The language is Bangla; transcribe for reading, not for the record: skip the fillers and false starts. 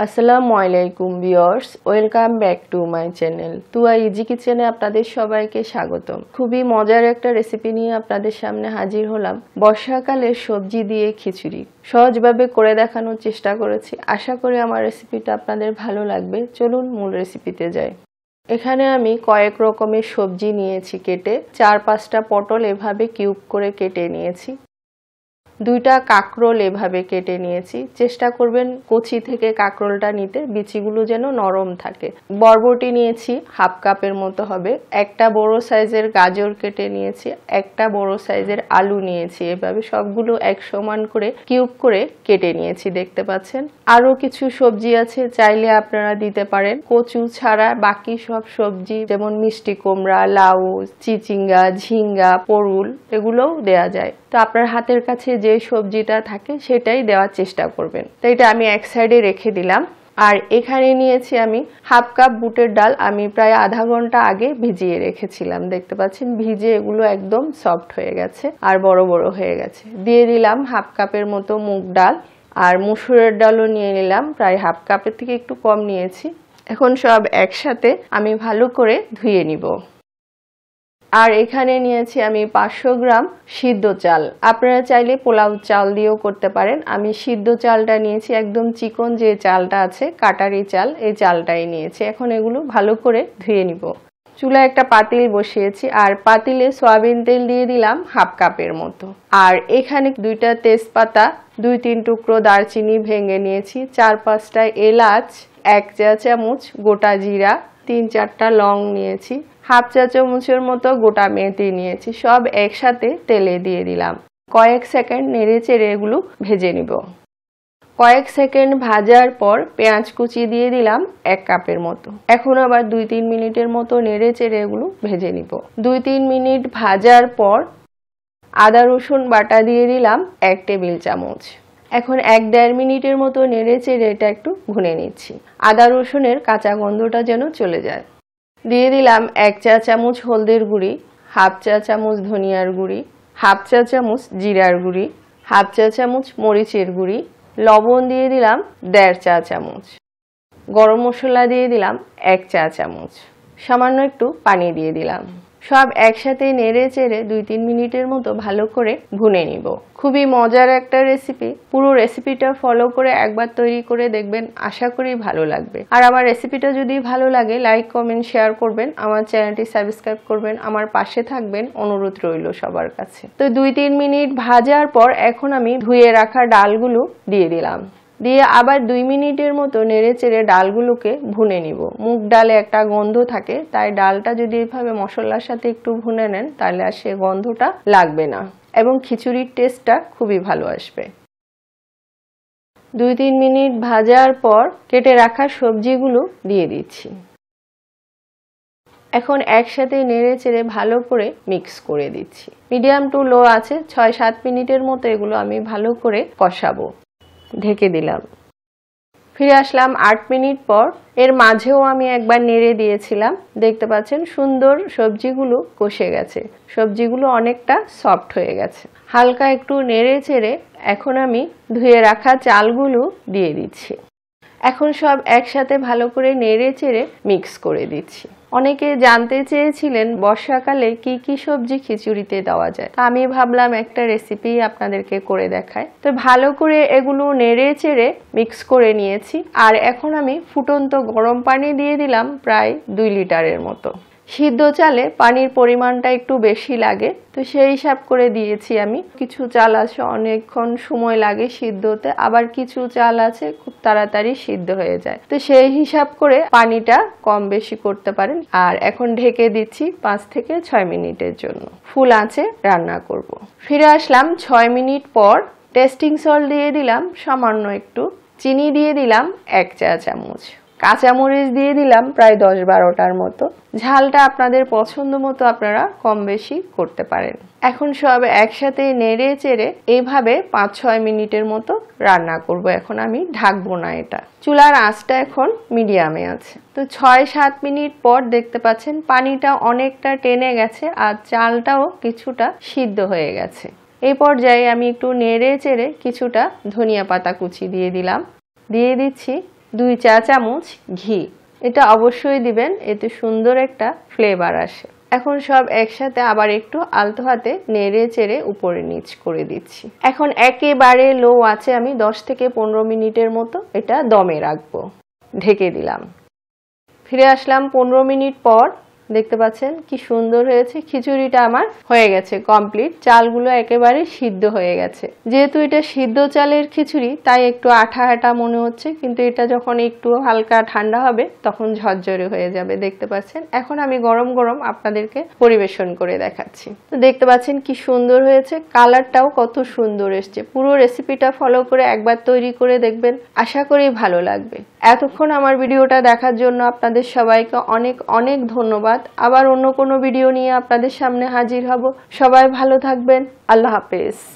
আসসালামু আলাইকুম viewers, welcome back to my channel Tuya easy কিচেনে আপনাদের সবাইকে স্বাগতম। খুবই মজার একটা রেসিপি নিয়ে আপনাদের সামনে হাজির হলাম। বর্ষাকালে সবজি দিয়ে খিচুড়ি সহজভাবে করে দেখানোর চেষ্টা করেছি। আশা করি আমার রেসিপিটা আপনাদের ভালো লাগবে। চলুন মূল রেসিপিতে যাই। এখানে আমি কয়েক রকমের সবজি নিয়েছি কেটে। 4-5টা পটল এভাবে কিউব করে কেটে নিয়েছি। 2টা কাঁকরোল এভাবে কেটে নিয়েছি। চেষ্টা করবেন কচি থেকে কাঁকরোলটা নিতে, বিচিগুলো যেন নরম থাকে। বরবটি নিয়েছি হাফ কাপের মতো হবে। একটা বড় সাইজের গাজর কেটে নিয়েছি। একটা বড় সাইজের আলু নিয়েছি। এভাবে সবগুলো এক সমান করে কিউব করে কেটে নিয়েছি, দেখতে পাচ্ছেন। আরো কিছু সবজি আছে, চাইলে আপনারা দিতে পারেন। কচু ছাড়া বাকি সব সবজি যেমন মিষ্টি কুমড়া, লাউ, চিচিঙ্গা, ঝিঙ্গা, পরুল এগুলোও দেয়া যায়। তো আপনার হাতের কাছে যে সবজিটা থাকে সেটাই দেওয়ার চেষ্টা করবেন। তো এটা আমি এক সাইডে রেখে দিলাম। আর এখানে নিয়েছি আমি হাফ কাপ বুটের ডাল। আমি প্রায় আধা ঘন্টা আগে ভিজিয়ে রেখেছিলাম, দেখতে পাচ্ছেন। ভিজে এগুলো একদম সফট হয়ে গেছে আর বড় বড় হয়ে গেছে। দিয়ে দিলাম হাফ কাপের মতো মুগ ডাল। আর মসুরের ডালও নিয়ে নিলাম, প্রায় হাফ কাপের থেকে একটু কম নিয়েছি। এখন সব একসাথে আমি ভালো করে ধুয়ে নিব। আর এখানে নিয়েছি আমি 500 গ্রাম সিদ্ধ চাল। আপনারা চাইলে পোলাও চাল দিয়েও করতে পারেন। আমি সিদ্ধ চালটা নিয়েছি, একদম চিকন যে চালটা আছে, কাটারি চাল, এই চালটাই নিয়েছি। এখন এগুলো ভালো করে ধুয়ে নিব। চুলায় একটা পাতিল বসিয়েছি আর পাতিলে সয়াবিন তেল দিয়ে দিলাম হাফ কাপের মতো। আর এখানে 2টা তেজপাতা, 2-3 টুকরো দারচিনি ভেঙে নিয়েছি, 4-5টা এলাচ, 1 চা চামচ গোটা জিরা, 3-4টা লং নিয়েছি, হাফ চা চামচের মতো গোটা মেথি নিয়েছি। সব একসাথে তেলে দিয়ে দিলাম। কয়েক সেকেন্ড নেড়ে চেড়ে এগুলো ভেজে নিব। কয়েক সেকেন্ড ভাজার পর পেঁয়াজ কুচি দিয়ে দিলাম 1 কাপের মতো। এখন আবার 2-3 মিনিটের মতো নেড়ে চেড়ে এগুলো ভেজে নিব। 2-3 মিনিট ভাজার পর আদা রসুন বাটা দিয়ে দিলাম 1 টেবিল চামচ। এখন 1-1.5 মিনিটের মতো নেড়ে চেড়ে এটা একটু ভুনে নিচ্ছি। আদা রসুনের কাঁচা গন্ধটা যেন চলে যায়। দিয়ে দিলাম 1 চা চামচ হলদের গুঁড়ি, হাফ চা চামচ ধনিয়ার গুঁড়ি, হাফ চা চামচ জিরার গুঁড়ি, হাফ চা চামচ মরিচের গুঁড়ি, লবণ দিয়ে দিলাম 1.5 চা চামচ, গরম মশলা দিয়ে দিলাম 1 চা চামচ, সামান্য একটু পানি দিয়ে দিলাম। সব একসাথে নেড়ে চেড়ে 2-3 মিনিটের মতো ভালো করে ভুনে নিব। খুবই মজার একটা রেসিপি। পুরো রেসিপিটা ফলো করে একবার তৈরি করে দেখবেন, আশা করি ভালো লাগবে। আর আমার রেসিপিটা যদি ভালো লাগে লাইক, কমেন্ট, শেয়ার করবেন। আমার চ্যানেলটি সাবস্ক্রাইব করবেন। আমার পাশে থাকবেন, অনুরোধ রইল সবার কাছে। তো 2-3 মিনিট ভাজার পর এখন আমি ধুয়ে রাখা ডালগুলো দিয়ে দিলাম। দিয়ে আবার 2 মিনিটের মতো নেড়ে চেড়ে ডালগুলোকে ভুনে নিব। মুগ ডালে একটা গন্ধ থাকে, তাই ডালটা যদি এভাবে মশলার সাথে একটু ভুনে নেন তাহলে আর সে গন্ধটা লাগবে না এবং খিচুড়ির টেস্টটা খুবই ভালো আসবে। 2-3 মিনিট ভাজার পর কেটে রাখা সবজিগুলো দিয়ে দিচ্ছি। এখন একসাথে নেড়ে চেড়ে ভালো করে মিক্স করে দিচ্ছি। মিডিয়াম টু লো আছে 6-7 মিনিটের মতো এগুলো আমি ভালো করে কষাবো। ঢেকে দিলাম। ফিরে আসলাম 8 মিনিট পর। এর মাঝেও আমি একবার নেড়ে দিয়েছিলাম, দেখতে পাচ্ছেন সুন্দর সবজিগুলো কষে গেছে। সবজিগুলো অনেকটা সফট হয়ে গেছে। হালকা একটু নেড়ে চেড়ে এখন আমি ধুয়ে রাখা চালগুলো দিয়ে দিচ্ছি। এখন সব একসাথে ভালো করে নেড়ে চেড়ে মিক্স করে দিচ্ছি। অনেকে জানতে চেয়েছিলেন বর্ষাকালে কি কি সবজি খিচুড়িতে দেওয়া যায়। আমি ভাবলাম একটা রেসিপি আপনাদেরকে করে দেখাই। তো ভালো করে এগুলো নেড়ে চেড়ে মিক্স করে নিয়েছি। আর এখন আমি ফুটন্ত গরম পানি দিয়ে দিলাম প্রায় 2 লিটারের মতো। সিদ্ধ চালে পানির পরিমাণটা একটু বেশি লাগে, তো সেই হিসাব করে দিয়েছি আমি। কিছু চাল আছে অনেকক্ষণ সময় লাগে সিদ্ধতে, আবার কিছু চাল আছে খুব তাড়াতাড়ি সিদ্ধ হয়ে যায়, তো সেই হিসাব করে পানিটা কম বেশি করতে পারেন। আর এখন ঢেকে দিচ্ছি 5 থেকে 6 মিনিটের জন্য। ফুল আঁচে রান্না করব। ফিরে আসলাম 6 মিনিট পর। টেস্টিং সল্ট দিয়ে দিলাম সামান্য একটু, চিনি দিয়ে দিলাম 1 চা চামচ, কাঁচামরিচ দিয়ে দিলাম প্রায় 10-12টার মতো। ঝালটা আপনাদের পছন্দ মতো আপনারা কম বেশি করতে পারেন। এখন সব একসাথে নেড়ে চেড়ে এইভাবে 5-6 মিনিটের মতো রান্না করব। এখন আমি ঢাকবো না এটা। চুলার আঁচটা এখন মিডিয়ামে আছে। তো 6-7 মিনিট পর দেখতে পাচ্ছেন পানিটা অনেকটা টেনে গেছে আর চালটাও কিছুটা সিদ্ধ হয়ে গেছে। এই পর্যায়ে আমি একটু নেড়ে চেড়ে কিছুটা ধনিয়া পাতা কুচি দিয়ে দিলাম। দিয়ে দিচ্ছি 2 চা চামচ ঘি। এটা অবশ্যই দিবেন, এতে সুন্দর একটা ফ্লেভার আসে। এখন সব একসাথে আবার একটু আলতো হাতে নেড়ে চেড়ে উপরে নিচ করে দিচ্ছি। এখন একেবারে লো আছে আমি 10 থেকে 15 মিনিটের মতো এটা দমে রাখবো। ঢেকে দিলাম। ফিরে আসলাম 15 মিনিট পর। দেখতে পাচ্ছেন কি সুন্দর হয়েছে। খিচুড়িটা আমার হয়ে গেছে কমপ্লিট। চালগুলো একেবারে সিদ্ধ হয়ে গেছে। যেহেতু এটা সিদ্ধ চালের খিচুড়ি তাই একটু আঠা আঠা মনে হচ্ছে, কিন্তু এটা যখন একটু হালকা ঠান্ডা হবে তখন ঝরঝরে হয়ে যাবে। দেখতে পাচ্ছেন। এখন আমি গরম গরম আপনাদেরকে পরিবেশন করে দেখাচ্ছি। তো দেখতে পাচ্ছেন কি সুন্দর হয়েছে, কালারটাও কত সুন্দর এসছে। পুরো রেসিপিটা ফলো করে একবার তৈরি করে দেখবেন, আশা করি ভালো লাগবে। এতক্ষণ আমার ভিডিওটা দেখার জন্য আপনাদের সবাইকে অনেক অনেক ধন্যবাদ। আবার অন্য কোনো ভিডিও নিয়ে আপনাদের সামনে হাজির হব। সবাই ভালো থাকবেন। আল্লাহ হাফেজ।